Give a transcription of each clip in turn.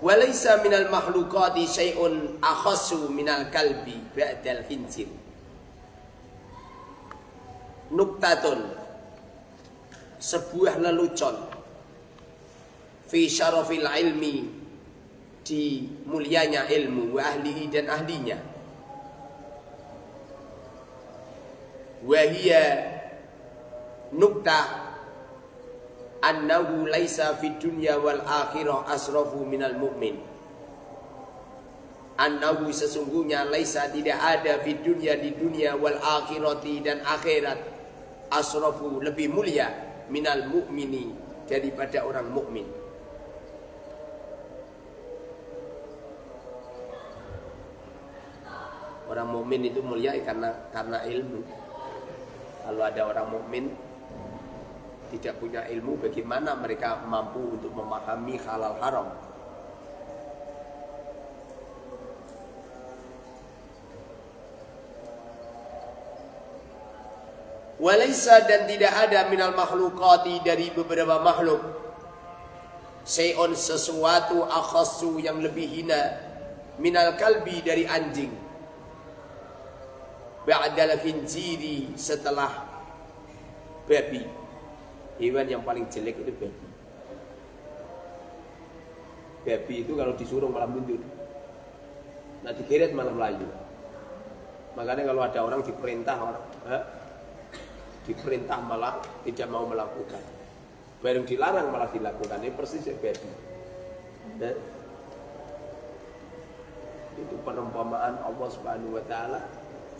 Walaysa minal makhluqati syai'un akhassu minal kalbi ba'dal khinzir. Nuktatun, sebuah lelucon, fi syarafil ilmi, di mulianya ilmu, wa ahlihi dan ahlinya. Wahia nuktah annahu laisa fid dunya wal akhirah asrafu minal mu'min. Annahu sesungguhnya laisa tidak ada fid dunya di dunia wal akhirati dan akhirat asrafu lebih mulia minal mu'mini daripada orang mukmin. Orang mukmin itu mulia karena ilmu. Kalau ada orang mukmin tidak punya ilmu, bagaimana mereka mampu untuk memahami halal haram? Walaysa dan tidak ada minal makhlukati dari beberapa makhluk syai'un sesuatu akhassu yang lebih hina minal kalbi dari anjing, ba'dal khinziri setelah babi. Hewan yang paling jelek itu babi. Babi itu kalau disuruh malah mundur, nah digeret malah melayu. Makanya kalau ada orang diperintah malah tidak mau melakukan, baru dilarang malah dilakukan. Ini persis babi. Itu perumpamaan Allah Subhanahu wa taala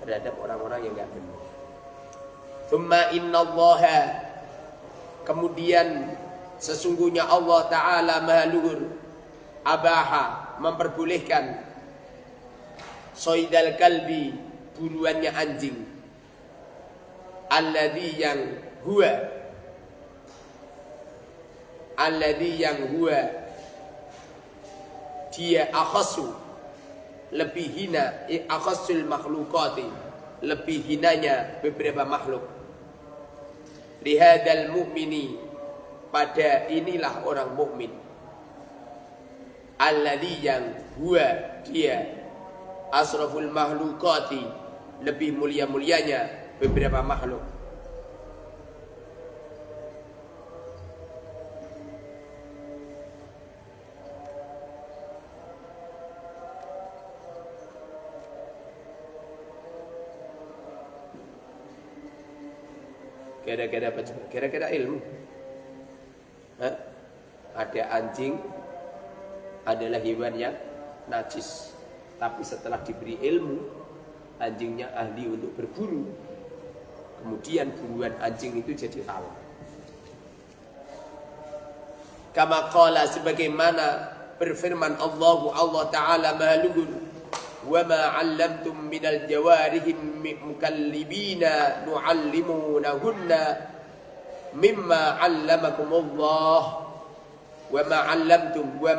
terhadap orang-orang yang enggak benar. Tsumma innallaha, kemudian sesungguhnya Allah Ta'ala Maha Luhur, abaha memperbolehkan soidal kalbi, buruannya anjing, alladhi yang huwa dia akhasu lebih hina, akhasul makhlukati lebih hinanya beberapa makhluk. Lihadal mu'mini, pada inilah orang mukmin, alladhi yang huwa dia asraful makhlukati lebih mulia-mulianya beberapa makhluk. Kira-kira apa coba? Kira-kira ilmu. Ada anjing adalah hewan yang najis, tapi setelah diberi ilmu, anjingnya ahli untuk berburu, kemudian buruan anjing itu jadi halal. Kama qala, sebagaimana berfirman Allah Ta'ala Maha Luhur, wa ma 'allamtum minal jawarihim mukallibina nu'allimunahunna mimma 'allamakumullah. Wa ma 'allamtum, wa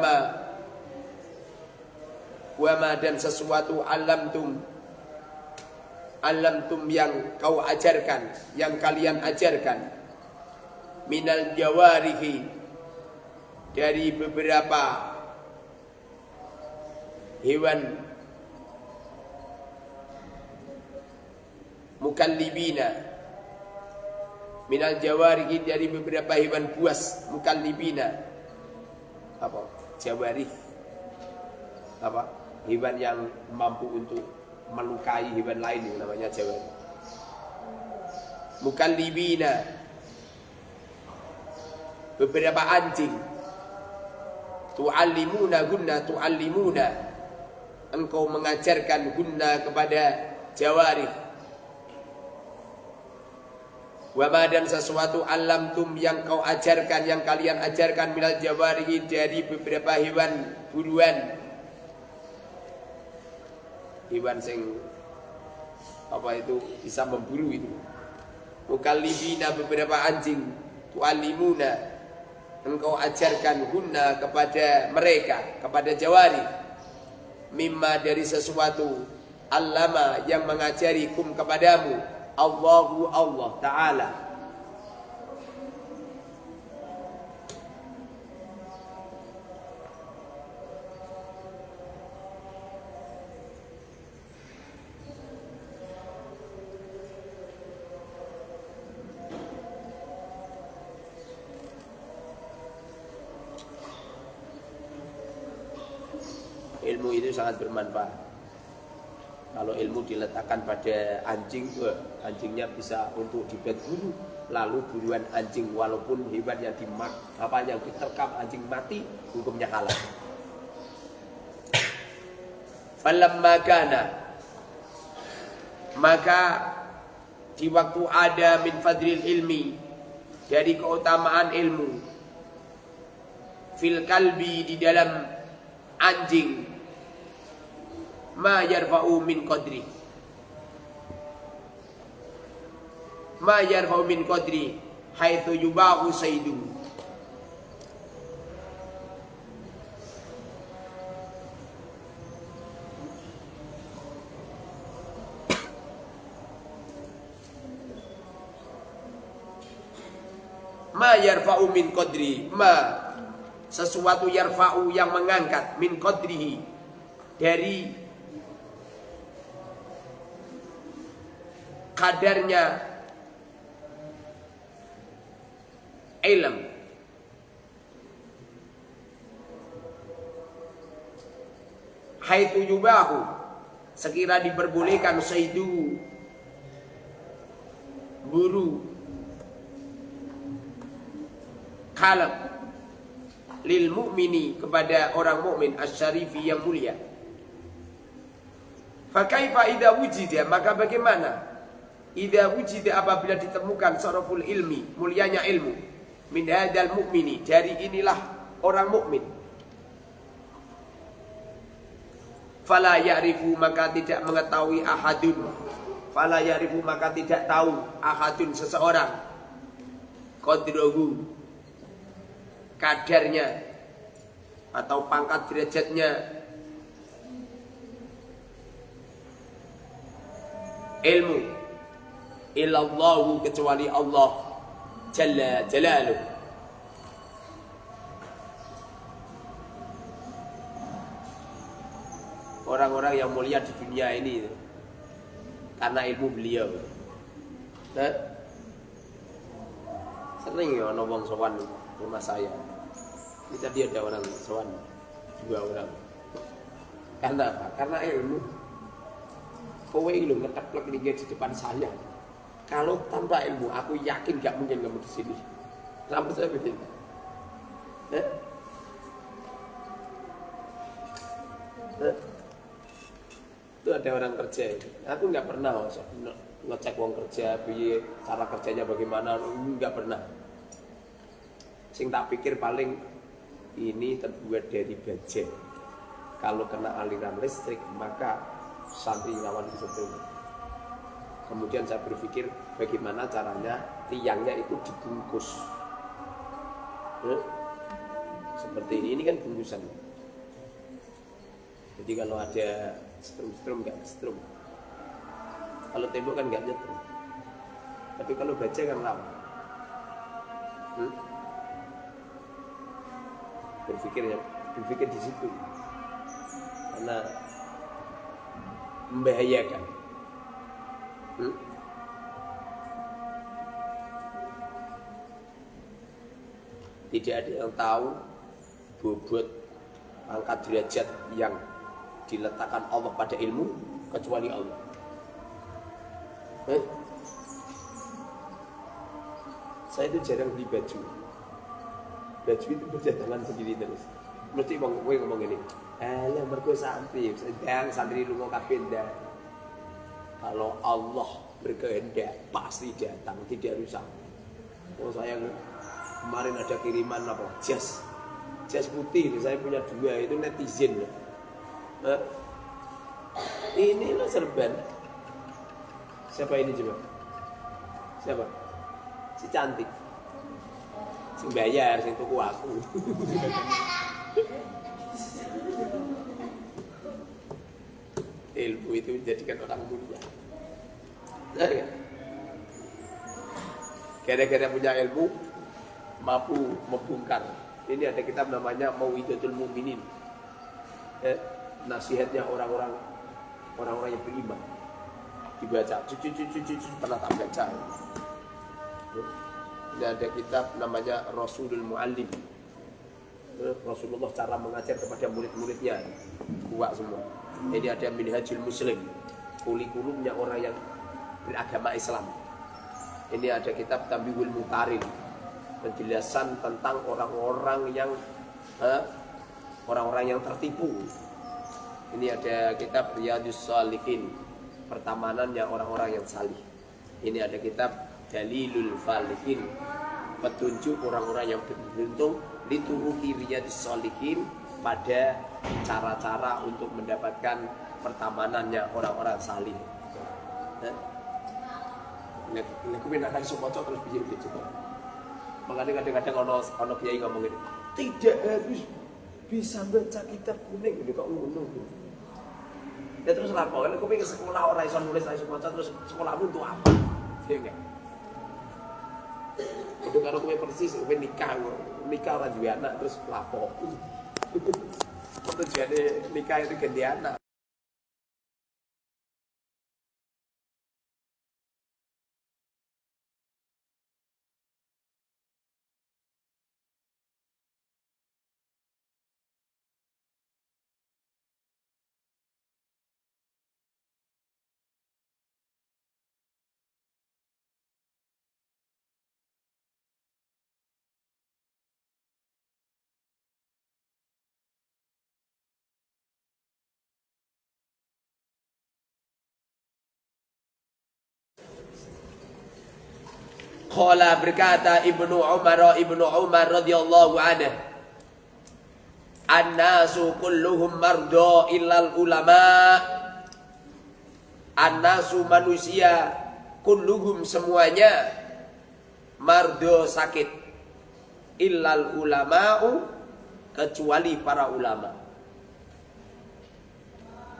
ma dan sesuatu 'allamtum yang kau ajarkan, yang kalian ajarkan, minal jawarihi dari beberapa hewan, mukallibina minal jawarihi dari beberapa hewan buas, mukallibina apa? Jawarih apa? Hewan yang mampu untuk melukai hewan lain, yang namanya jawarih. Mukallibina beberapa anjing, tu'allimuna engkau mengajarkan guna kepada jawarih. Wama dan sesuatu alamtum yang kau ajarkan, yang kalian ajarkan, minal jawarihi dari beberapa hewan buruan, hewan sing apa itu bisa memburu itu. Mukallibina beberapa anjing, tu'allimuna engkau ajarkan guna kepada mereka, kepada jawari, mimma dari sesuatu, allama yang mengajari kum kepadamu, Allah Ta'ala. ilmu itu sangat bermanfaat. Kalau ilmu diletakkan pada anjing, anjingnya bisa untuk diburu, lalu buruan anjing walaupun hewan yang yang diterkam anjing mati, hukumnya halal. Falamma kana, maka di waktu ada min fadril ilmi, dari keutamaan ilmu, fil kalbi, di dalam anjing, ma yarfa'u min qadri, ma yarfa'u min qadri haitsu yubahu saydu. Ma yarfa'u min qadri, ma sesuatu yarfa'u yang mengangkat, min qadrihi dari kadarnya ilm, haitsu yubahu, sekira diperbolehkan, saydu, buru, kalab, lil mu'mini, kepada orang mukmin, asyarifi, yang mulia. Fakaifa idza wujida, maka bagaimana idza wujida, apabila ditemukan saraful ilmi, mulianya ilmu, min hadzal mu'mini, dari inilah orang mukmin. Fala ya'rifu, maka tidak mengetahui ahadun, fala ya'rifu, maka tidak tahu ahadun, seseorang, qadrahu, kadarnya atau pangkat derajatnya, ilmu, illallahu, kecuali Allah jalla jalaluh. Orang-orang yang mulia di dunia ini karena ilmu beliau. Sering ya ngomong sowan rumah saya. Ini tadi ada orang sowan, 2 orang. Karena apa? Karena ilmu. Kowe lu ngeteplek di depan saya. Kalau tanpa ilmu, aku yakin gak mungkin kamu di sini. Rambut saya begini. Itu ada orang kerja. Aku nggak pernah ngecek uang kerja, cara kerjanya bagaimana, nggak pernah. Sing tak pikir paling ini terbuat dari baja. Kalau kena aliran listrik maka santri lawan kesetrum. Kemudian saya berpikir bagaimana caranya tiangnya itu dibungkus. Seperti ini kan bungkusan. Jadi kalau ada setrum nggak setrum. Kalau tembok kan nggak nyetrum. Tapi kalau baja kan rawan. Berpikir di situ karena membahayakan. Tidak ada yang tahu bobot angkat derajat yang diletakkan Allah pada ilmu kecuali Allah. Saya itu jarang beli baju. Baju itu berdatangan sendiri terus. Mesti gue ngomong gini, alah mergo santri, sedang santri lu mau kapindah. Kalau Allah berkehendak pasti datang, tidak rusak. Oh saya kemarin ada kiriman apa? Jas putih, saya punya 2, itu netizen. Ini lo serban. Siapa ini coba? Siapa? Si cantik. Sing bayar, sing tuku aku. Ilmu itu menjadikan orang mulia. Gara-gara punya ilmu mampu membongkar. Ini ada kitab namanya Mau'izatul Mu'minin. Nasihatnya orang-orang yang beriman. Dibaca, pernah tak baca. Ini ada kitab namanya Rasulul Muallim. Rasulullah cara mengajar kepada murid-muridnya kuat semua. Ini ada Minhajul Muslim, kurikulumnya orang yang beragama Islam. Ini ada kitab Tambihul Mutarin, penjelasan tentang orang-orang yang tertipu. Ini ada kitab Riyadhus Shalihin, pertamanannya orang-orang yang salih. Ini ada kitab Dalilul Falihin, petunjuk orang-orang yang beruntung, dituruki Riyadhus Shalihin pada cara-cara untuk mendapatkan pertamanannya orang-orang salih. Aku nak kasih semua terus bijir-bijir. Makanya kadang-kadang ono kiai ngomong gini, tidak harus bisa baca kitab kuning, gitu kok ngono. Ya terus lapo, kan aku pengen sekolah orang iso nulis, iso baca, terus sekolahmu untuk apa? Ya enggak. Itu kalau aku persis, aku nikah orang juga anak terus lapo. Tujuannya nikah itu ganti anak. Qala berkata Ibnu Umar radhiyallahu anhu, "An-nasu kulluhum mardo illal ulama." An-nasu manusia kulluhum semuanya mardo sakit illal ulama'u kecuali para ulama.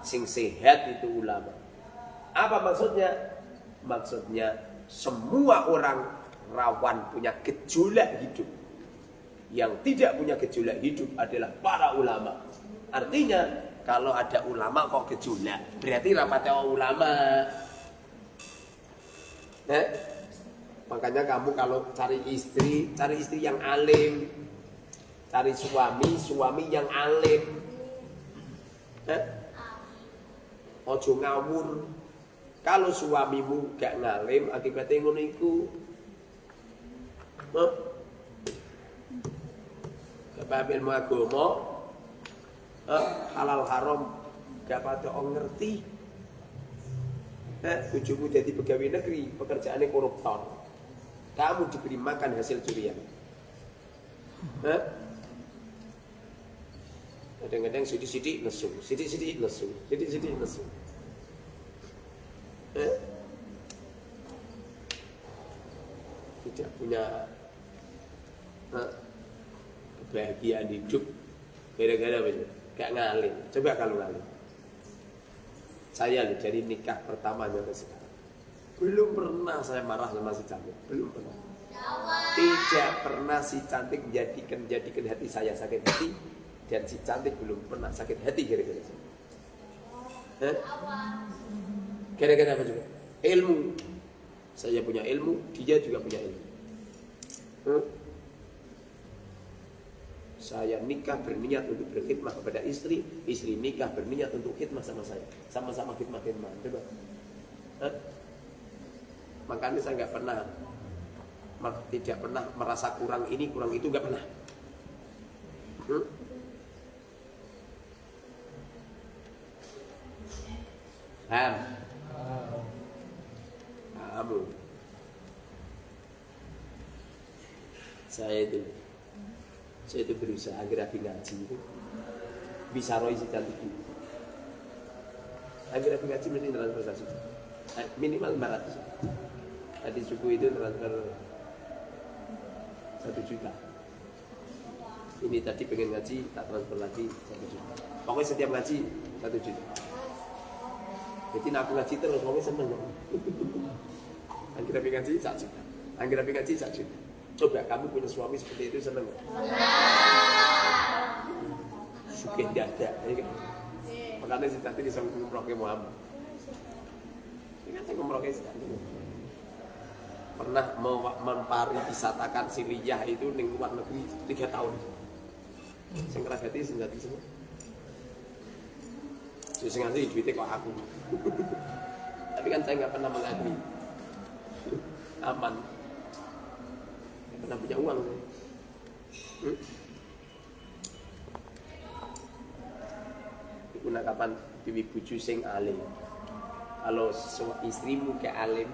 Sing sehat itu ulama. Apa maksudnya? Maksudnya semua orang rawan punya gejolak hidup. Yang tidak punya gejolak hidup adalah para ulama. Artinya kalau ada ulama kok gejolak, berarti rapatnya ulama. Makanya kamu kalau cari istri yang alim, cari suami yang alim. Ojo ngawur. Kalau suamimu gak ngalim, akibatnya ngono iku. Gak paham ilmu agama, halal haram gak pada ngerti. Bojomu jadi pegawai negeri, pekerjaannya koruptor. Kamu diberi makan hasil curian. Kadang-kadang sidik-sidik nesu, sidik-sidik nesu, sidik-sidik nesu. Tidak punya kebahagiaan hidup gara-gara apa? Gak ngalim. Coba kalau ngalim. Saya dari nikah pertamanya ke sekarang belum pernah saya marah sama si cantik, belum pernah. Tidak pernah si cantik menjadikan hati saya sakit hati, dan si cantik belum pernah sakit hati gara-gara saya. Gara-gara apa juga? Ilmu. Saya punya ilmu, dia juga punya ilmu. Saya nikah berniat untuk berkhidmah kepada istri, istri nikah berniat untuk khidmah sama saya. Sama-sama khidmah. Coba. Makanya saya tidak pernah merasa kurang ini, kurang itu, nggak pernah. Kamu. Saya itu berusaha agar Abi ngaji itu bisa roy si cantik itu. Agar Abi ngaji mesti transfer 1 juta. Minimal 500. Tadi suku itu transfer 1 juta. Ini tadi pengen ngaji, tak transfer lagi 1 juta. Pokoknya setiap ngaji 1 juta. Jadi aku ngaji terus, pokoknya seneng. Agar Abi ngaji 1 juta. Agar Abi ngaji 1 juta. Coba kamu punya suami seperti itu, seneng gak? Sugih dadak. Makanya si cantik bisa ngumrohke Muhammad. Ini kan saya ngumrohke si cantik. Pernah mempariwisatakan si Riyah itu di luar negeri 3 tahun. Sing ngragati sing dadi semua. Sing ngasih duitnya kok aku. Tapi kan saya nggak pernah mengakui. Aman. Nggak pernah punya uang. Guna kapan bibi buju sing alim. Kalau istrimu ke alim,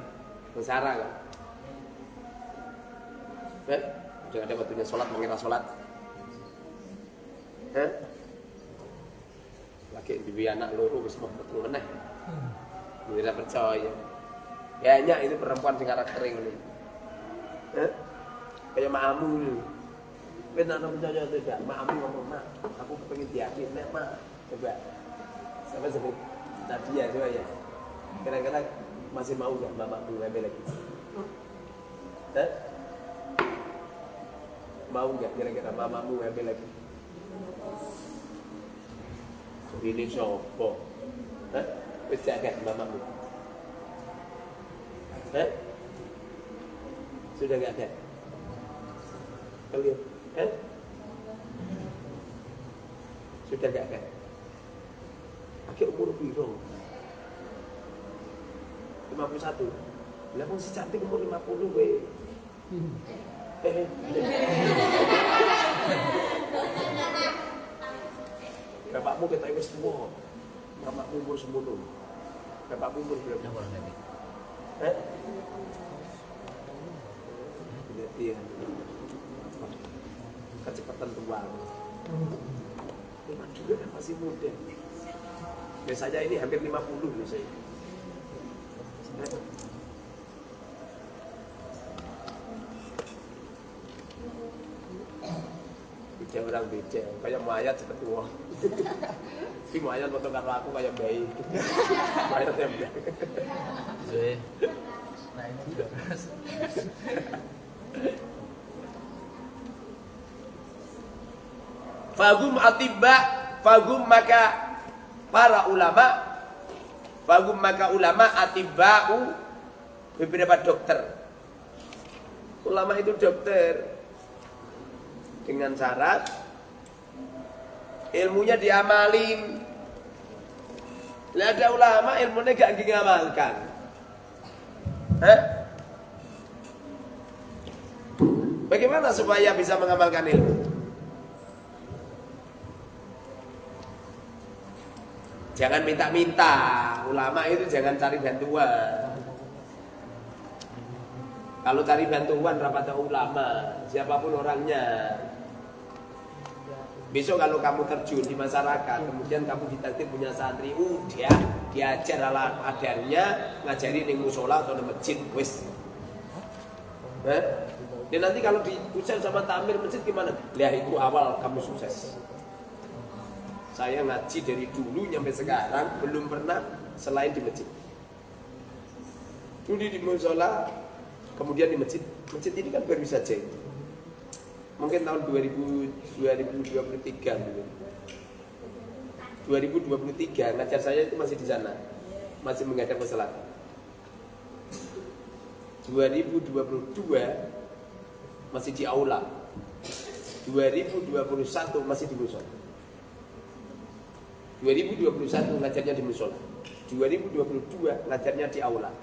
mesara kan? Jangan ada waktunya sholat, mengira sholat. Lagi bibi anak loro wis mau metu meneh. Tidak percaya. Kayaknya itu perempuan sing karakter ngene. Kayak makmu. Benar percaya tidak? Makmu ngomong, "Mak, aku pengen diakin, Nek, Mak." Coba. Sampai sebut Nadia coba ya. Kira-kira masih mau enggak mamamu ngambil lagi? Mau enggak kira-kira mamamu ngambil lagi? Ini sopo? Wis jaga mamamu. Sudah enggak ada? Kalian? Sudah enggak ada? Akhir umur piro? 51. Lah wong si cantik umur 50 kowe. Bapakmu ketok wis tuwa. Bapakmu umur semono. Bapakmu umur berapa? Iya. Kecepatan tua. Memang juga kan masih muda. Biasanya ini hampir 50 biasanya. Beda orang beda, kayak mayat cepet tua. Tapi mayat foto karo aku kayak bayi. Mayat yang bayi. Nah itu udah. Fagum atibba, fagum maka para ulama atibba'u beberapa dokter. Ulama itu dokter dengan syarat ilmunya diamalin. Lah ada ulama ilmunya gak ngamalkan. Bagaimana supaya bisa mengamalkan ilmu? Jangan minta-minta, ulama itu jangan cari bantuan. Kalau cari bantuan rapat ulama, siapapun orangnya. Besok kalau kamu terjun di masyarakat, kemudian kamu ditakdir punya santri, udah diajar ala adarnya, ngajari di musola atau di masjid, wis. Dan nanti kalau diucap sama takmir masjid gimana? Lihat itu awal kamu sukses. Saya ngaji dari dulu sampai sekarang belum pernah selain di masjid. Dulu di musola, kemudian di masjid. Masjid ini kan baru saja. Mungkin tahun 2023 dulu. 2023 ngajar saya itu masih di sana, masih menghadap ke selatan. 2022 masih di aula. 2021 masih di musola. 2021 ngajarnya di musola. 2022 ngajarnya di aula.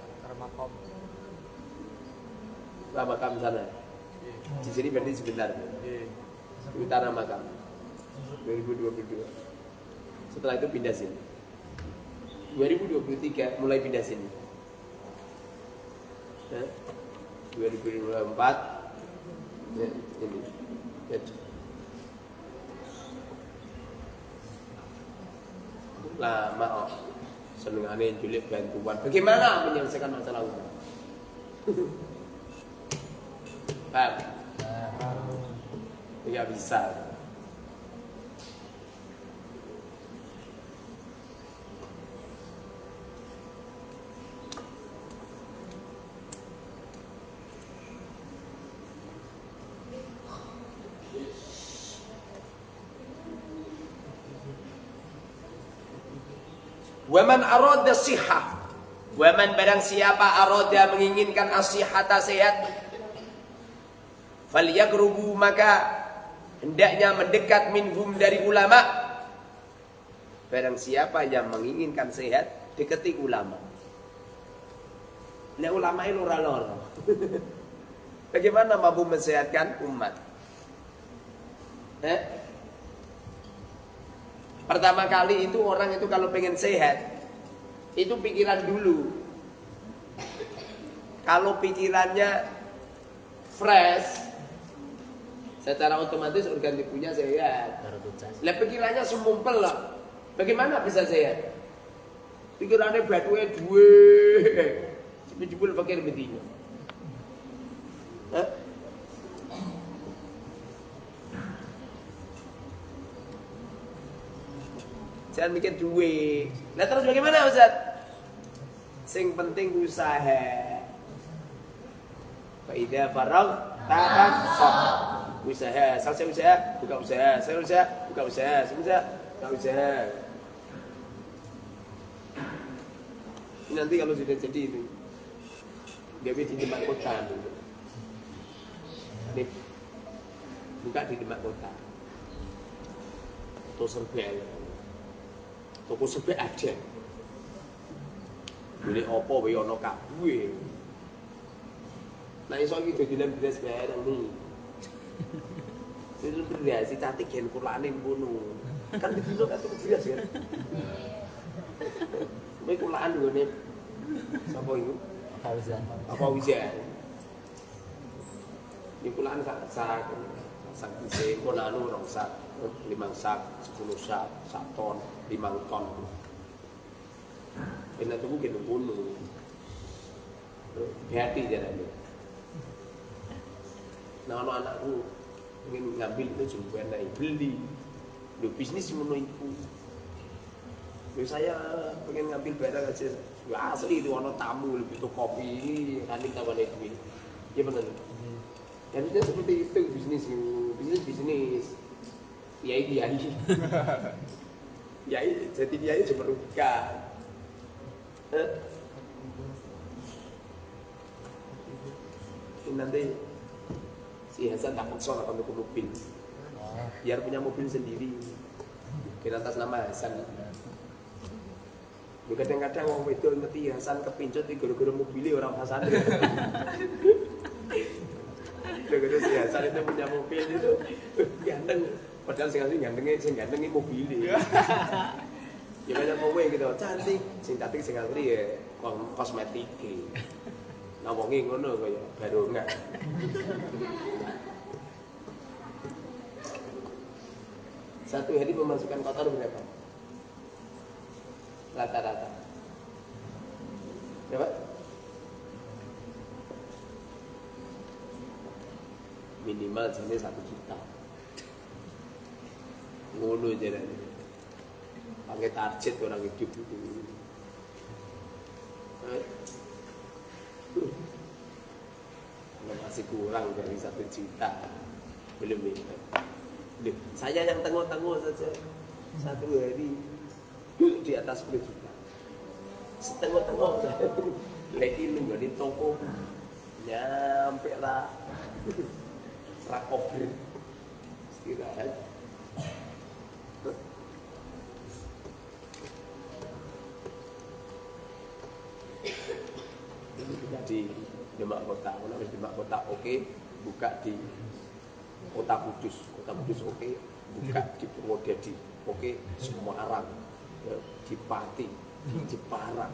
Makam sana. Di sini berarti sebentar. Di utara makam. 2022. Setelah itu pindah sini. 2023 mulai pindah sini. 2024 ini. Lama senengane julid bantuan. Bagaimana menyelesaikan masalah umat? Paham? Tidak bisa. Waman arada sihah, waman barang siapa arada menginginkan as-sihhata sehat, falyaqrubu maka hendaknya mendekat minhum dari ulama. Barang siapa yang menginginkan sehat, dekati ulama. Nah, ulama itu loro. Bagaimana mampu mensehatkan umat? Pertama kali itu orang itu kalau pengen sehat, itu pikiran dulu. Kalau pikirannya fresh, secara otomatis organ tubuhnya sehat. Lah pikirannya semumpel lah. Bagaimana bisa sehat? Pikirannya batunya duwe. Jebul fakir bedino. Jangan mikir duit. Nah terus bagaimana Ustaz? Sing penting usaha. Faida farag tafassah. Usaha, selesai usaha, buka usaha, selesai usaha, buka usaha, selesai buka usaha. Nanti kalau sudah jadi itu, dia di Demak Kota. Nih, buka di Demak Kota. Atau Serbia. Toko sebek aja. Beli opo wae ana kabeh. Nah iso iki dodolan beras bareng nih. Itu beras cantik gen kulane ngono. Kan dino kan tuku beras kan. Kowe kulaan ngene. Sapa iku? Fauzan. Apa Wizan? Ini kulaan sak bisa kolanu rong sak, 5 sak, 10 sak, 1 ton, 5 ton. Enak tuh gitu bunuh. Hati jalannya. Nah anakku ingin ngambil itu juga naik beli. Lo bisnis menurut itu. Saya pengen ngambil barang aja. Ya asli itu ono tamu lebih tuh kopi ini nanti kawan itu. Ya benar. Harusnya seperti itu bisnis. Kiai. Kiai jadi kiai cuma merugikan. Nanti si Hasan tak paksa akan ke mobil. Biar punya mobil sendiri. Kira atas nama Hasan. Kadang-kadang orang itu ngerti Hasan kepincut di gara-gara mobilnya orang Hasan. Gara-gara si Hasan itu punya mobil itu ganteng. Padahal sing gantengnya mobilnya. Ya banyak kowe gitu, cantik, sing asli ya kosmetik. Nah wonge ngono kaya barongan. Satu hari memasukkan kotor berapa? Rata-rata. Berapa? Minimal jenis 1 juta. Ngono jalan. Pakai target orang hidup itu. Masih kurang dari 1 juta. Belum ini. Saya yang tengok-tengok saja 1 hari di atas 10 juta. Setengok-tengok lagi lu di toko nyampe lah rakober istirahat. Di Demak Kota, habis Demak Kota oke, buka di Kota Kudus oke, buka di Purwodadi oke, Semarang, di Pati, di Jepara,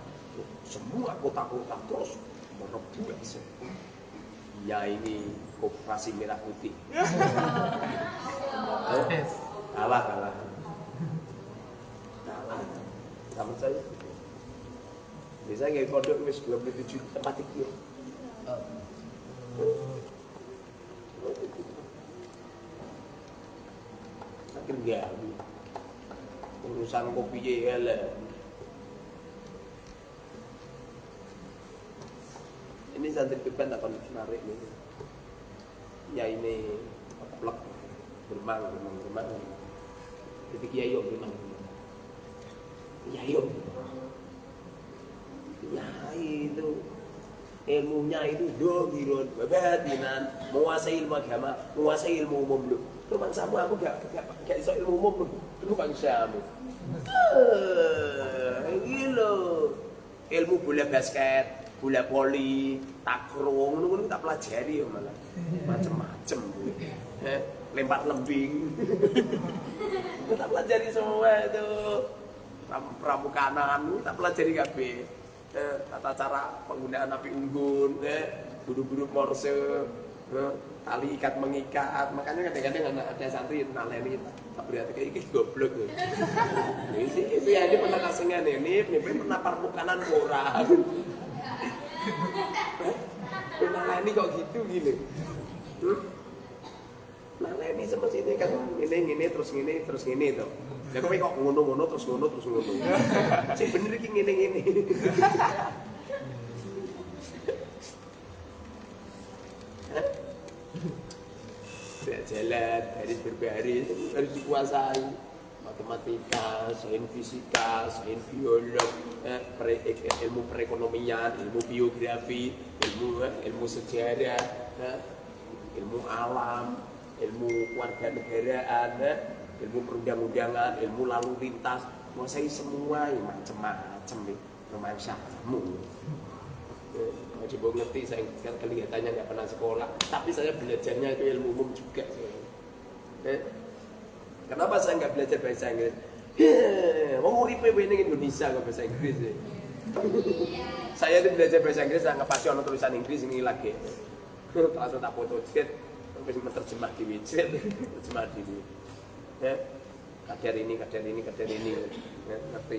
semua kota-kota terus merebut. Ya ini Koperasi Merah Putih. Kalah. Sama saya. Bisa nggak kodok wis 27 tempat itu. Makin gawe. Urusan kopi ya lah. Ini santri pipan akan menarik nih. Ya ini plek bermang. Jadi kiai yo bermang. Ya yo. Ya itu ilmunya itu dohirun, babatinan, menguasai ilmu agama, menguasai ilmu umum. Itu bangsamu, aku gak iso ilmu umum. Itu bangsamu. Ini loh. Ilmu bola basket, bola voli, takraw, ngono tak pelajari ya malah. Macem-macem. Lempar lembing. Tak pelajari semua itu. Pramukanan, tak pelajari kabeh. Tata cara penggunaan api unggun, buru-buru morse, tali ikat mengikat. Makanya kadang-kadang ada santri naleni tak berarti kayak ini goblok. Itu ya ini pernah kasengan ini pernah pramukanan orang. Naleni kok gitu gini. Naleni sama sini kan ini terus gini tuh. Ya kowe kok ngono-ngono terus ngono. Sing bener iki ngene-ngene. Jalan baris berbaris harus dikuasai. Matematika, sains fisika, sains biolog, ilmu perekonomian, ilmu biografi, ilmu sejarah, ilmu alam, ilmu kewarganegaraan, ilmu perundang-undangan, ilmu lalu lintas, menguasai semua yang macam-macam nih romansamu. Coba ngerti, saya kan kelihatannya nggak pernah sekolah, tapi saya belajarnya itu ilmu umum juga. Kenapa saya nggak belajar bahasa Inggris? Mau nguripe ini Indonesia kok bahasa Inggris. Saya itu belajar bahasa Inggris, saya ngepasi ono tulisan Inggris ini lagi. Langsung tak foto jet, terus menerjemah di widget, terjemah di kadar ini, ngerti.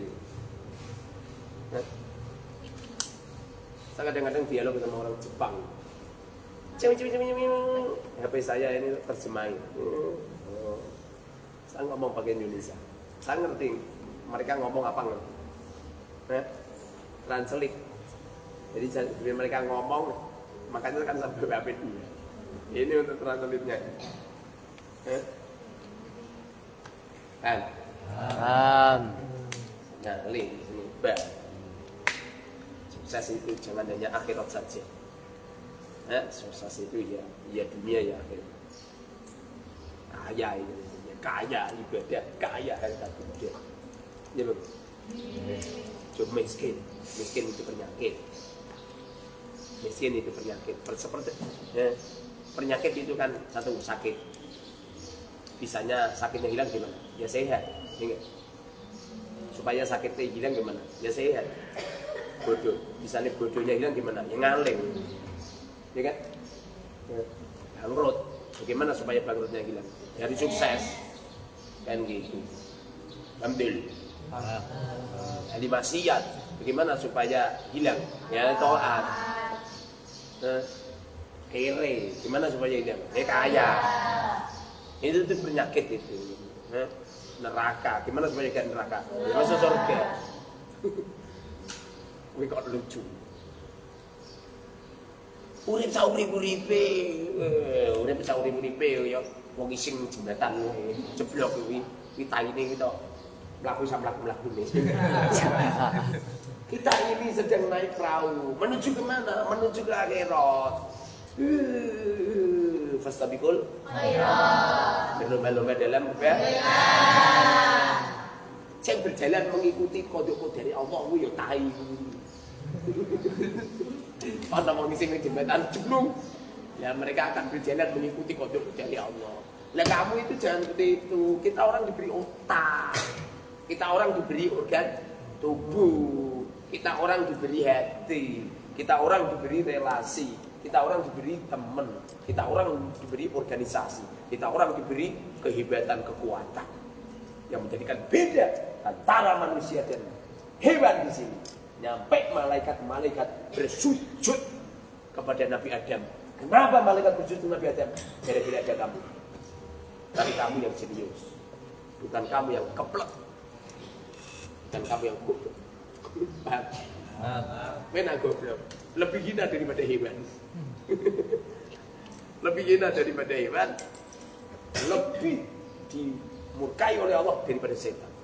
Saya kadang-kadang dialog sama orang Jepang. HP saya ini terjemahin. Saya ngomong pakai Indonesia. Saya ngerti mereka ngomong apa ngerti. Translate. Jadi sebelum mereka ngomong, makanya kan sampai HP dulu. Ini untuk translate-nya. Kan? Nah, li sini ba. Sukses itu jangan hanya akhirat saja. Sukses itu ya dunia ya akhirat. Kaya ini, kaya ibadah, kaya harta benda. Ya bang. Coba miskin itu penyakit. Miskin itu penyakit. Seperti penyakit itu kan satu sakit. Bisanya sakitnya hilang gimana? Ya sehat, ingat. Supaya sakitnya hilang gimana? Ya sehat. Bodoh, bisanya bodohnya hilang gimana? Ya ngaleng, ya kan? Bangkrut, bagaimana supaya bangkrutnya hilang? Dari sukses, kan gitu. Ambil. Dari maksiat, bagaimana supaya hilang? Ya taat. Kere, gimana supaya hilang? Ya kaya. Itu tuh penyakit itu. Neraka, gimana supaya gak neraka? Ya masuk surga. Wih kok lucu. Urip saurip-uripe ya wong ising jembatan jeblok kuwi taine kita mlaku samlak-mlakune. Kita ini sedang naik perahu menuju ke mana? Menuju ke akhirat. Fastabiqul khairat. Berlomba-lomba dalam kebaikan. Saya berjalan mengikuti kodok dari Allah, ya tai. Pada mau ngisi jembatan jeblung, ya mereka akan berjalan mengikuti kodok dari Allah. Nah kamu itu jangan seperti itu. Kita orang diberi otak, kita orang diberi organ tubuh, kita orang diberi hati, kita orang diberi relasi, kita orang diberi teman, kita orang diberi organisasi, kita orang diberi kehebatan, kekuatan yang menjadikan beda antara manusia dan hewan di sini. Nyampe malaikat bersujud kepada Nabi Adam. Kenapa malaikat bersujud kepada Nabi Adam? Gara-gara ada kamu. Tapi kamu yang serius, bukan kamu yang keplek, bukan kamu yang goblok. Paham? Memang goblok. Lebih hina daripada hewan. Lebih hina daripada hewan. Lebih dimurkai oleh Allah daripada setan.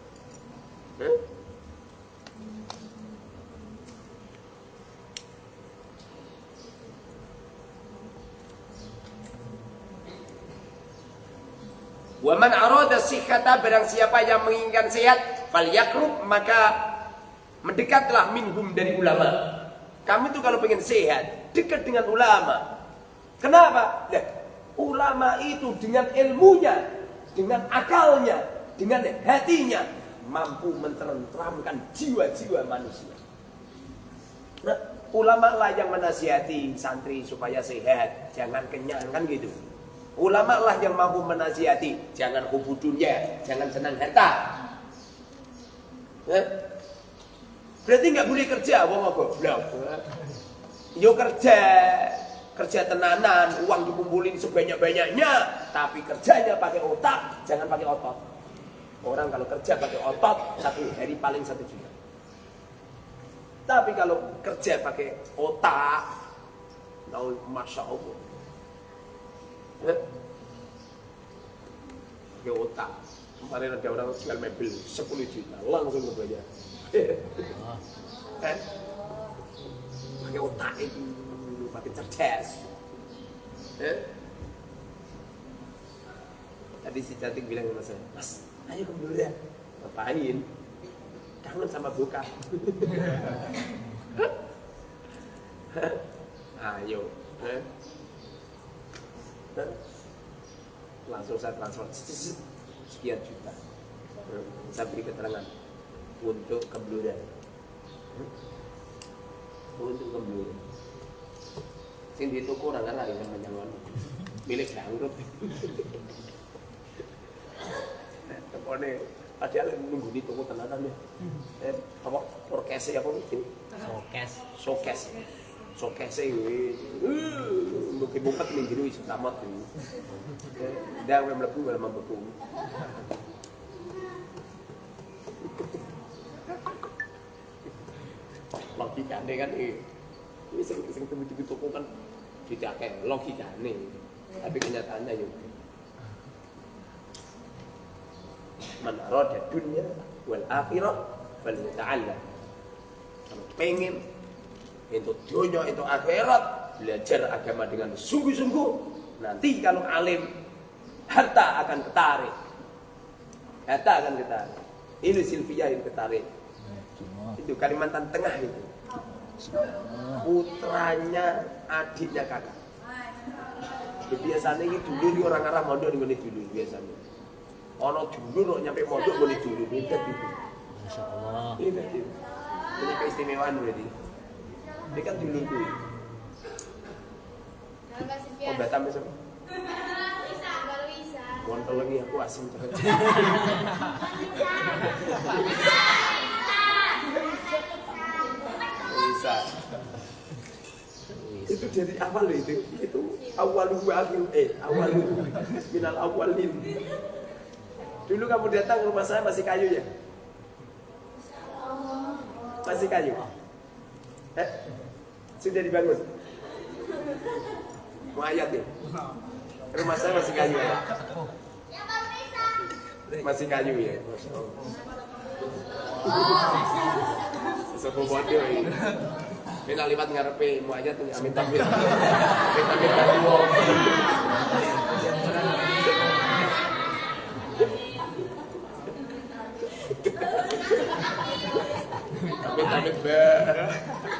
Wa man arada sihhata, barang siapa yang menginginkan sehat, falyakrub, maka mendekatlah minhum, dari ulama. Kamu itu kalau pengen sehat, dekat dengan ulama. Kenapa? Nah, ulama itu dengan ilmunya, dengan akalnya, dengan hatinya mampu menenteramkan jiwa-jiwa manusia. Nah, ulama lah yang menasihati santri supaya sehat, jangan kenyang, kan gitu. Ulama lah yang mampu menasihati, jangan hubbu dunya, jangan senang harta. Berarti nggak boleh kerja, wong goblok. Yo kerja tenanan, uang dikumpulin sebanyak-banyaknya, tapi kerjanya pakai otak, jangan pakai otot. Orang kalau kerja pakai otot, satu hari paling 1 juta. Tapi kalau kerja pakai otak, nah, masya Allah. Pakai otak. Kemarin ada orang jual mobil 10 juta, langsung kebayar. Pakai otak itu, pakai cerdas. Tadi si cantik bilang sama saya, Mas, ayo ke Blora. Ngapain? Kangen sama bokap. Ayo. Langsung saya transfer sekian juta. Saya beri keterangan untuk ke Blora. Untuk ke Blora. Sing di toko orang arah yang menyangon milik bangkrut. Tekone padahal nunggu di toko tenanan ya. Apa orkes apa itu? Showcase iki. Mbok buka ning jero iso tamat iki. Ndang mlebu malah mbeku. Logikane kan ini sing temu-temu toko kan tidak kayak logikane, tapi kenyataannya ya man arada dunya wal akhirah fal yata'allam. Kalau pengen itu dunia itu akhirat, belajar agama dengan sungguh-sungguh, nanti kalau alim harta akan ketarik. Ini Silvia yang ketarik. Itu Kalimantan Tengah itu. Putranya adiknya kakak. Biasanya ini dulu orang arah mondok ini dulu biasanya. Ono dulu nyampe mondok ini dulu beda gitu. Masya Allah. Beda gitu. Punya keistimewaan berarti. Ini kan dulu tuh. Oh Batam besok. Kontol lagi aku asing terus. Bisa. Itu dari awal itu awal minal awalin. Dulu kamu datang ke rumah saya masih kayu ya? Masih kayu? Sudah dibangun? Mau ayat nih? Rumah saya masih kayu ya? Masih kayu ya? Masya Allah. Sesepuh bodoh ini. Minta lipat ngarepe mau ayat nih amin takbir. Amin takbir kadua. Amin ba.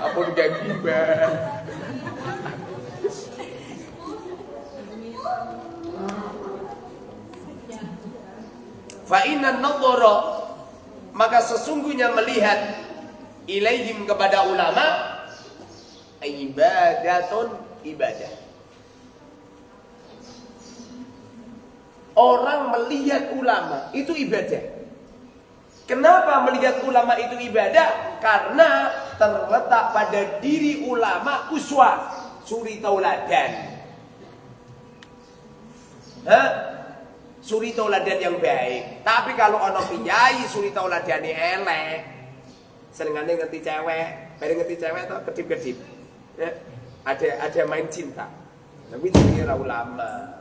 Ampun ganti ba. Fa inna nadhara, maka sesungguhnya melihat ilaihim kepada ulama ibadatun ibadah. Orang melihat ulama itu ibadah. Kenapa melihat ulama itu ibadah? Karena terletak pada diri ulama uswah, suri tauladan. Suri tauladan yang baik. Tapi kalau ono kiai suri tauladane elek, senengane ngerti cewek, bareng ngerti cewek tuh kedip-kedip. Ya, ada main cinta. Tapi jenenge ra ulama.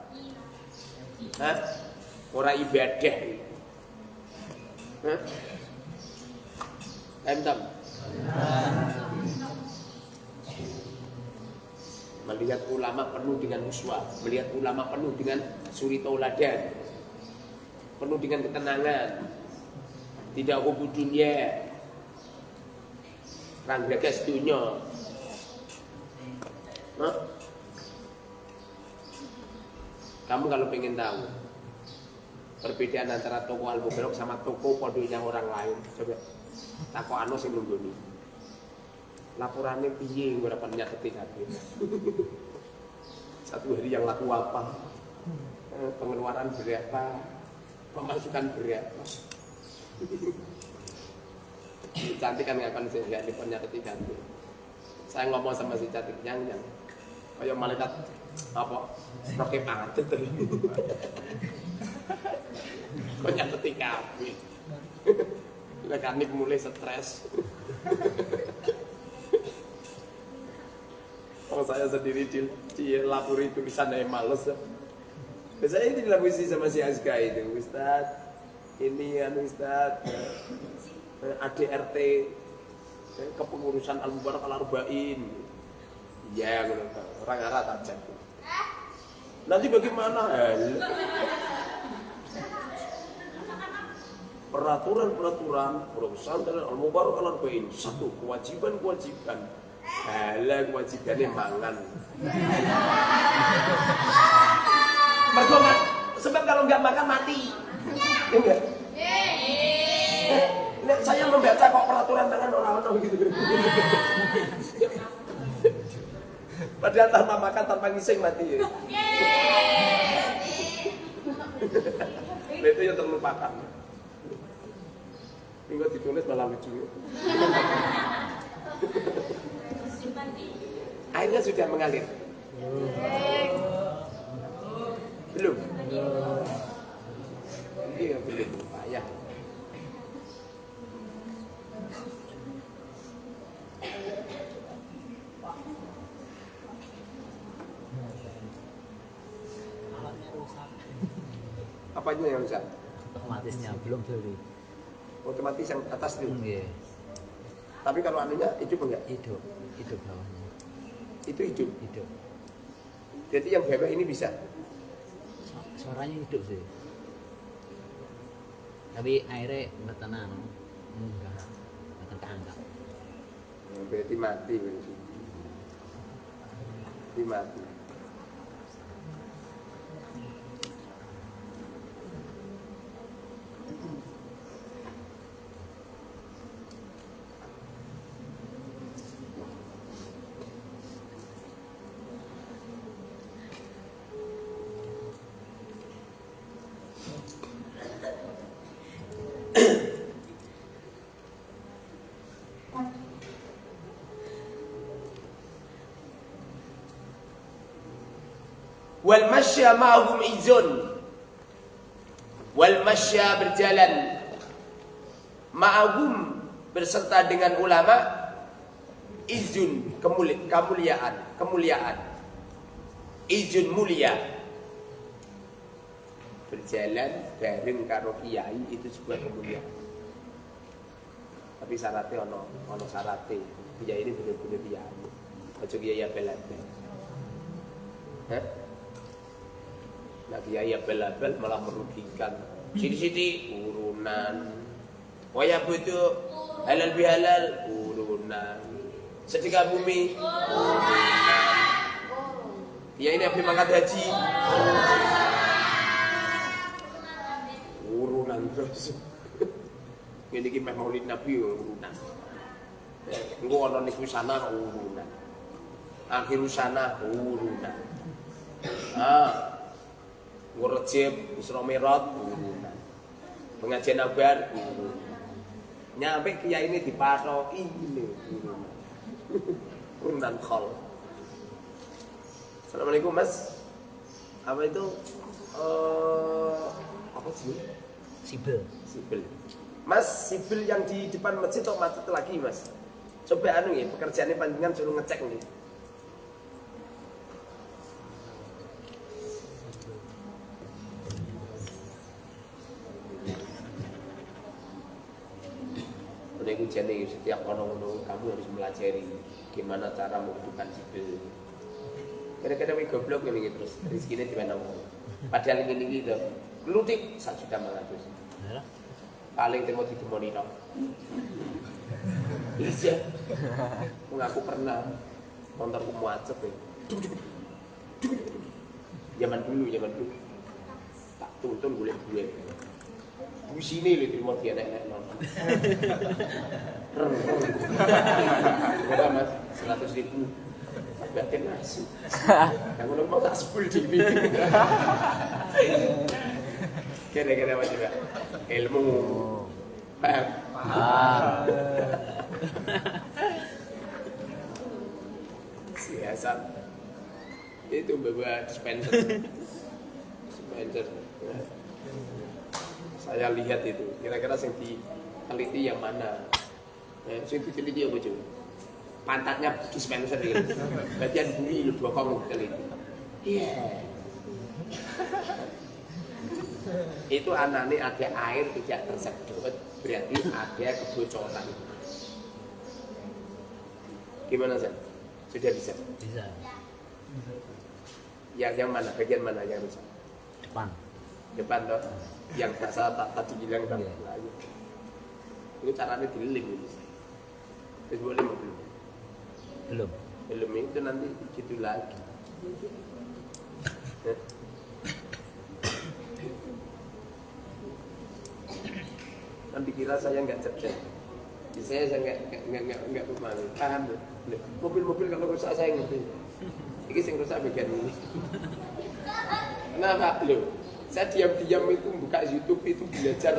Ora ibadah. Entam. Melihat ulama penuh dengan uswah, melihat ulama penuh dengan suri tauladan. penuh dengan ketenangan, tidak hubu dunia, ranggagas dunia. Kamu kalau pengen tahu perbedaan antara toko Al-Mubarok sama toko pondoknya orang lain, coba takut anu sing nunggoni. Laporannya piye gue dapat nyaketi kabeh. Satu hari yang laku apa? Pengeluaran berapa? Pemasukan berapa? Cantik kan nggak akan saya lihat di penyakit kabeh. Saya ngomong sama si cantiknya yang kayak malaikat apa? Roket padet tuh. Penyakit kabeh. Lekanik mulai stres. Kalau saya sendiri dilapori tulisan yang males. Biasanya ini dilapisi sama si Azka itu, Ustaz. Ini anu Ustaz, ADRT kepengurusan Al-Mubarok Al-Arba'in. Ya, orang Arab aja. Nanti bagaimana? Peraturan-peraturan pesantren Al-Mubarok Al-Arba'in. Satu, kewajiban-kewajiban. Halah kewajibannya mangan. Sebab kalau nggak makan mati. Enggak? Saya membaca kok peraturan tangan orang-orang gitu. Padahal tanpa makan, tanpa ngising mati ya. Itu yang terlupakan. Minggu ditulis malah lucu. Airnya sudah mengalir. Belum? Iya, belum. Payah. Apanya yang rusak? Otomatisnya belum beli. Otomatis yang atas nih. Iya. Tapi kalau anunya hidup enggak? Hidup bawahnya. Itu hidup. Hidup. Jadi yang bebek ini bisa. Suaranya hidup sih. Tapi airnya betenan. Enggak. Beten keangkat. Berarti mati berarti. Mati. Wal masya ma'hum izun. Wal masya berjalan ma'hum berserta dengan ulama izun kemuliaan. Izun mulia. Berjalan bareng karo kiai itu sebuah kemuliaan. Tapi syaratnya ono syaratnya. Kiai ini benar-benar kiai. Ojo kiai abel-abel. Hah? Nah kiai abel-abel malah merugikan. Siti-siti urunan. Waya butuh halal bihalal urunan. Sedekah bumi urunan. Kiai ini habis mangkat haji urunan terus. Ini kita maulid Nabi urunan. Engko ana niku sana urunan. Akhir sana urunan. Ngurejib, Isra Mi'raj, urunan. Pengajian Akbar, urunan. Nyampe kiai ini dipatoki ini urunan. Urunan khol. Assalamualaikum Mas. Apa itu? Apa sih? Sibel. Mas, sipil yang di depan masjid kok macet lagi Mas? Coba anu ya, pekerjaannya panjenengan suruh ngecek nih. Udah ujian nih, setiap orang kamu harus melajari gimana cara menghidupkan sipil. Kadang-kadang we goblok ngene terus rezekine dimana wong. Padahal ngene iki to. Lutik 1.500.000. Ya. Paling temo didemoni tok. Iya. Aku pernah motorku macet ya. Zaman dulu. Tak tuntun boleh. Di sini lho terima dia nek nonton. Berapa Mas? 100.000. Berarti nasi. Kamu mau tak sepul TV. Kira-kira apa juga? Ilmu. Paham? Siasat. Itu bawa dispenser. Saya lihat itu. Kira-kira yang diteliti yang mana? Yang diteliti apa coba? Pantatnya dispenser gitu. Bagian buri 2 kong diteliti. Iya. Itu anane ada air tidak tersedot, berarti ada kebocoran. Gimana Zan? Sudah bisa? Bisa. Yang mana? Bagian mana yang rusak? Depan toh? Yang biasa tadi bilang kan? Itu caranya dilem ini. Terus boleh mau belum? Belum itu nanti gitu lagi. Nanti kira saya nggak cerdas. Saya nggak paham. Mobil kalau rusak saya ngerti. Ini yang rusak bagian ini. Kenapa? Loh, saya diam-diam itu buka YouTube itu belajar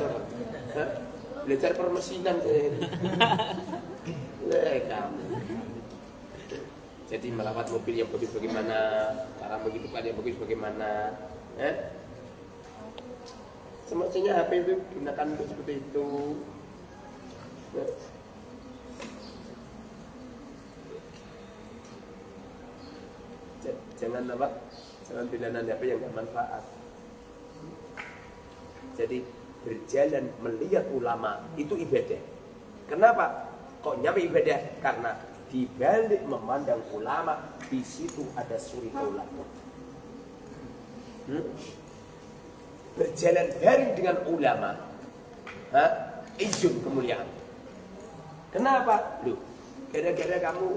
belajar permesinan saya ini. Kamu. Jadi merawat mobil yang bagus bagaimana, cara menghidupkan yang bagus bagaimana. Semestinya HP itu gunakan untuk seperti itu. Jangan apa? Jangan pilihan HP yang nggak manfaat. Jadi berjalan melihat ulama itu ibadah. Kenapa? Kok nyampe ibadah? Karena di balik memandang ulama di situ ada suri ulama. Berjalan bareng dengan ulama, izin kemuliaan. Kenapa? Loh, gara-gara kamu,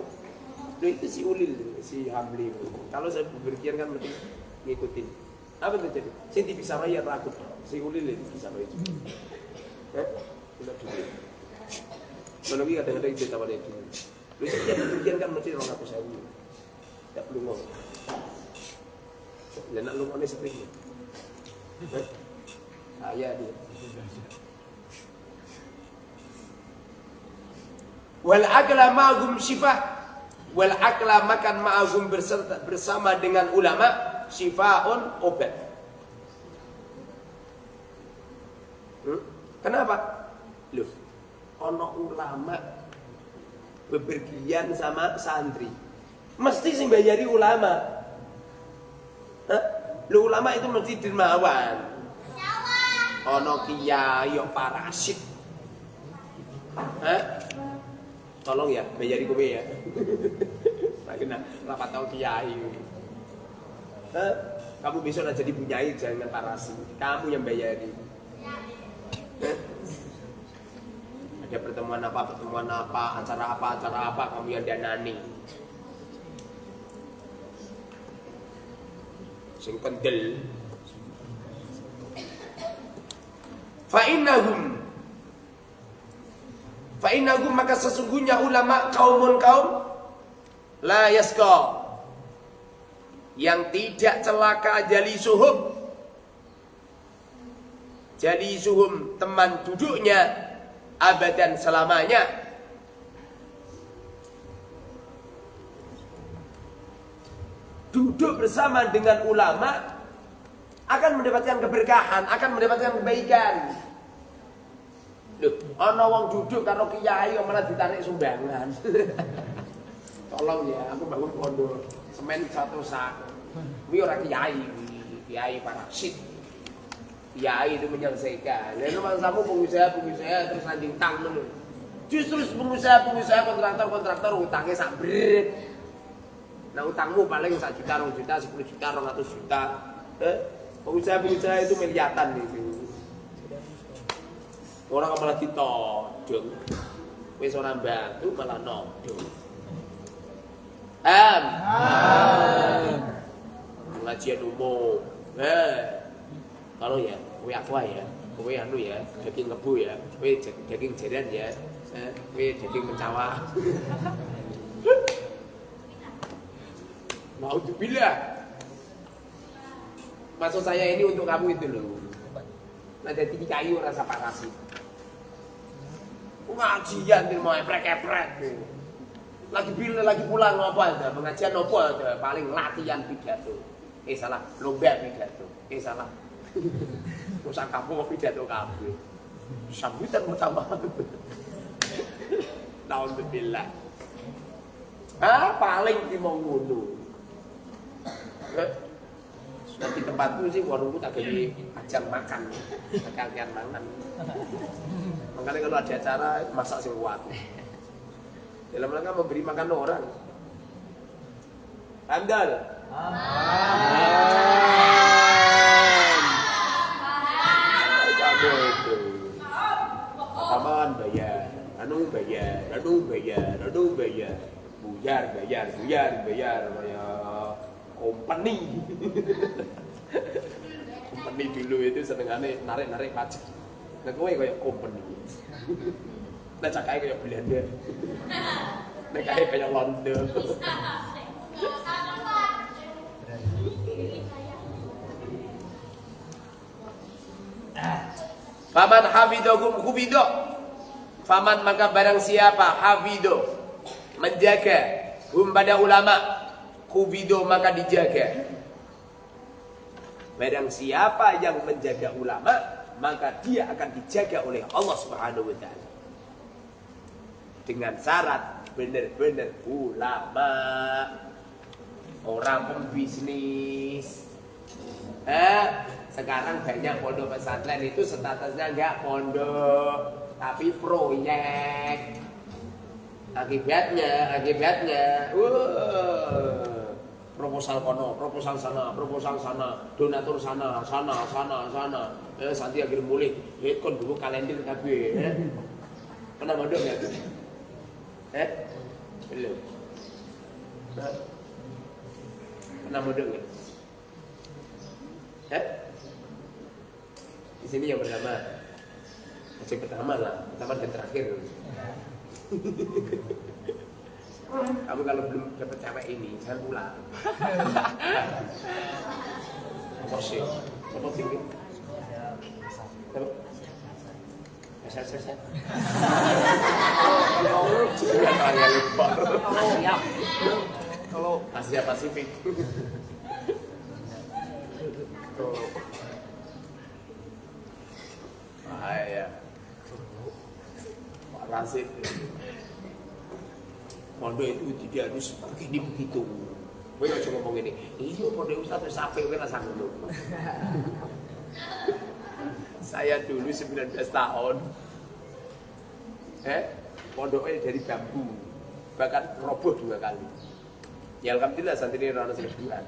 loh itu si Ulil, si Hamli. Kalau saya berpikir kan mesti ngikutin. Apa terjadi? Saya bisa raya ragu. Si Ulil itu bisa raya. Tidak dulu. Kalau kita kadang-kadang itu tahu dia dulu. Loh sekian kan mesti orang aku saya. Tidak perlu ngomong. Dan nak lu ngomong seperti saya dia. Wal akla ma'hum syifa. Wal akla makan ma'hum bersama dengan ulama syifaun obat. Kenapa? Loh, ono ulama bepergian sama santri. Mesti sing bayari ulama. Lu ulama itu mesti dermawan. Ono kiai yo parasit. Tolong ya, bayari kowe ya. Tak kena rapat tau kiai. Kamu besok jadi punyai jangan parasit. Kamu yang bayari. Ada pertemuan apa, acara apa, kamu yang danani. Sing kendel. Fa'innahum maka sesungguhnya ulama kaum la yasqa yang tidak celaka jalisuhum teman duduknya abadan selamanya. Duduk bersama dengan ulama akan mendapatkan keberkahan, akan mendapatkan kebaikan. Loh, ana wong duduk karo kiai malah ditarik sumbangan. Tolong ya, aku bangun pondok semen 1 sak. Kuwi ora kiai parasit. Kiai itu menyelesaikan. Lalu masamu pengusaha terus anjing tang ngono. Justru pengusaha kontraktor utangnya sak bret. Nah utangmu paling 1 juta, 2 juta, 10 juta, 200 juta. Pengusaha-pengusaha itu miliatan itu. Orang malah ditodong. Wis ora bantu malah nodong. Pengajian umum. Kalau ya, kowe aqua ya, kowe anu ya, daging kebu ya, kowe daging jeren ya, kowe daging mencawa. Naudzubillah. Maksud saya ini untuk kamu itu loh. Nah jadi kayu rasa parasi. Pengajian di mau eprek-eprek. Lagi pulang apa aja, pengajian apa aja, paling latihan pidato. Salah, lomba pidato. Salah. Usah kamu mau pidato kabeh. Sambutan pertama. Naudzubillah. Paling ki mau ngono. Nah, di tempatku sih warungku tak jadi ajang makan, kalian mangan. Makanya kalau ada acara masak sing kuat. Dalam rangka memberi makan orang. Andal. Paman bayar, bayar. Buyar. Company. Company dulu itu senengannya narik pajak. Nah kowe kayak company. Nah cakae kayak Belanda. Nah kayak London. Faman hafidhahum hufido. Faman maka barang siapa hafido menjaga pada ulama, hufido maka dijaga. Barang siapa yang menjaga ulama, maka dia akan dijaga oleh Allah Subhanahu wa taala. Dengan syarat benar-benar ulama, orang pembisnis. Sekarang banyak pondok pesantren itu statusnya enggak pondok, tapi proyek. Akibatnya, proposal kono, proposal sana, donatur sana. Santi akhir mulai, kon dulu kalender kabeh. Pernah mondok enggak tuh? Belum. Pernah mondok enggak? Di sini yang pertama, yang pertama dan terakhir. Kamu kalau belum dapat cewek ini, jangan pulang. Apa sih ini? Saya. Kalau Asia Pasifik. Bahaya. Pak Rasid. Pondok itu tidak harus begini begitu. Gue nggak cuma ngomong ini. Iya pondok Ustaz wis sampai gue rasa ngono. Saya dulu 19 tahun. Pondoknya dari bambu. Bahkan roboh 2 kali. Ya alhamdulillah santri ini orang seribuan.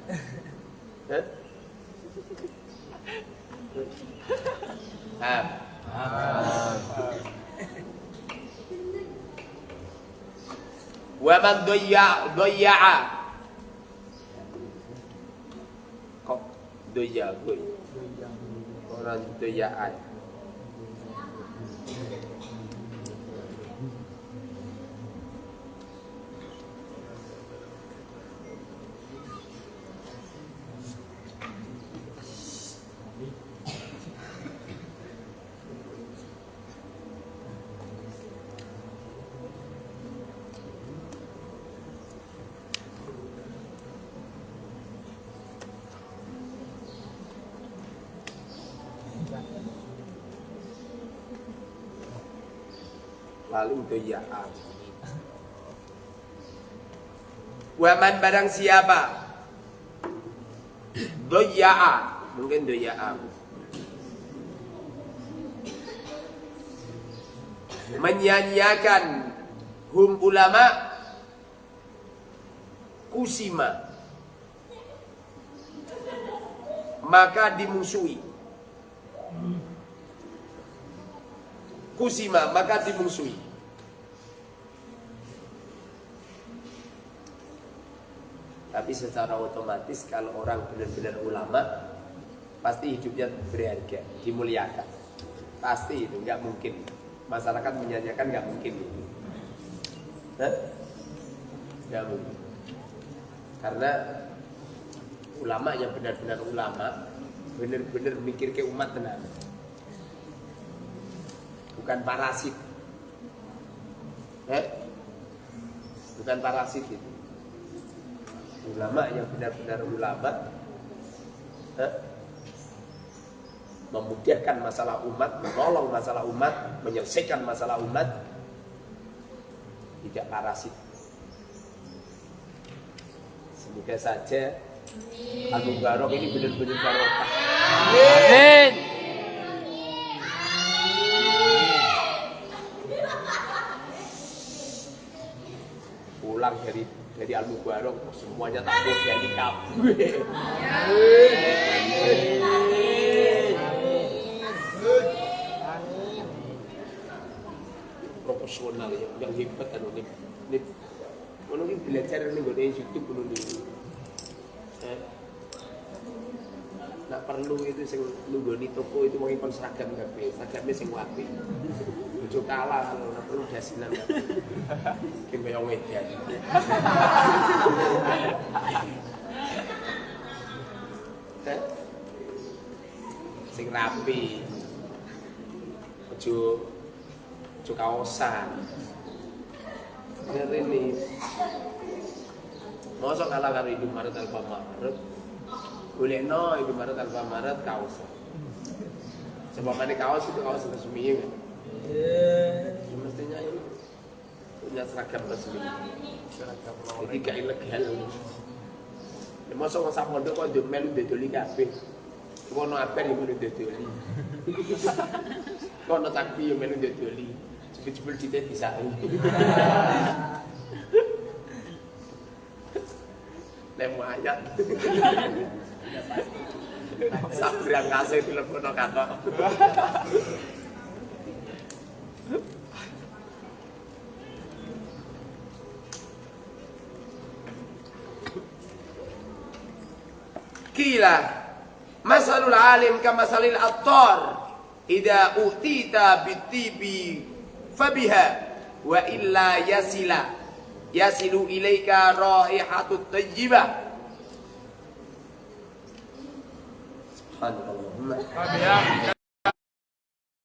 Wa man doya'a kok doya gue orang doya'an paling doya'an. Waman barang siapa doya'a, mungkin doya'an, menyanyiakan hum ulama kusima, maka dimusuhi. Kusima, maka dimusuhi. Tapi secara otomatis kalau orang benar-benar ulama, pasti hidupnya berharga, dimuliakan. Pasti itu, nggak mungkin. Masyarakat menyanyikan nggak mungkin. Nggak mungkin. Karena ulama yang benar-benar ulama, benar-benar mikir ke umat tenang. Bukan parasit. Bukan parasit itu. Ulama yang benar-benar ulama, memudahkan masalah umat, menolong masalah umat, menyelesaikan masalah umat, tidak parasit. Semoga saja Agung Barok ini benar-benar barokah. Amin. Pulang dari Al-Mubarok semuanya takut jadi kabeh. Profesional yang hebat kan ini. Ini belajar nih gue dari YouTube ini. Nak perlu itu sing nunggoni toko itu mau impon seragam kabeh, seragamnya sing wapi. Ojo kalah kalau nak perlu dasinan kabeh. Ki koyo wedan. Sing rapi. Ojo kaosan. Ngene. Mosok kalah karo Indomaret Alfamaret. Golekno Indomaret Alfamaret kaos. Sebabane kaos itu kaos resmi kan. Mestinya ini punya seragam resmi. Jadi gak ilegal. Ya mosok sak pondok kok nduk melu dodoli kabeh. Kono aper yo melu dodoli. Kono takbi yo melu dodoli. Cepet-cepet dite bisa. Lemu ayat. Sabrian kasih telepon kantor. Kila masalul alim kamasalil attar idza utita bitibi fabiha wa illa yasilu ilaika raihatut tayyibah. Subhanallah.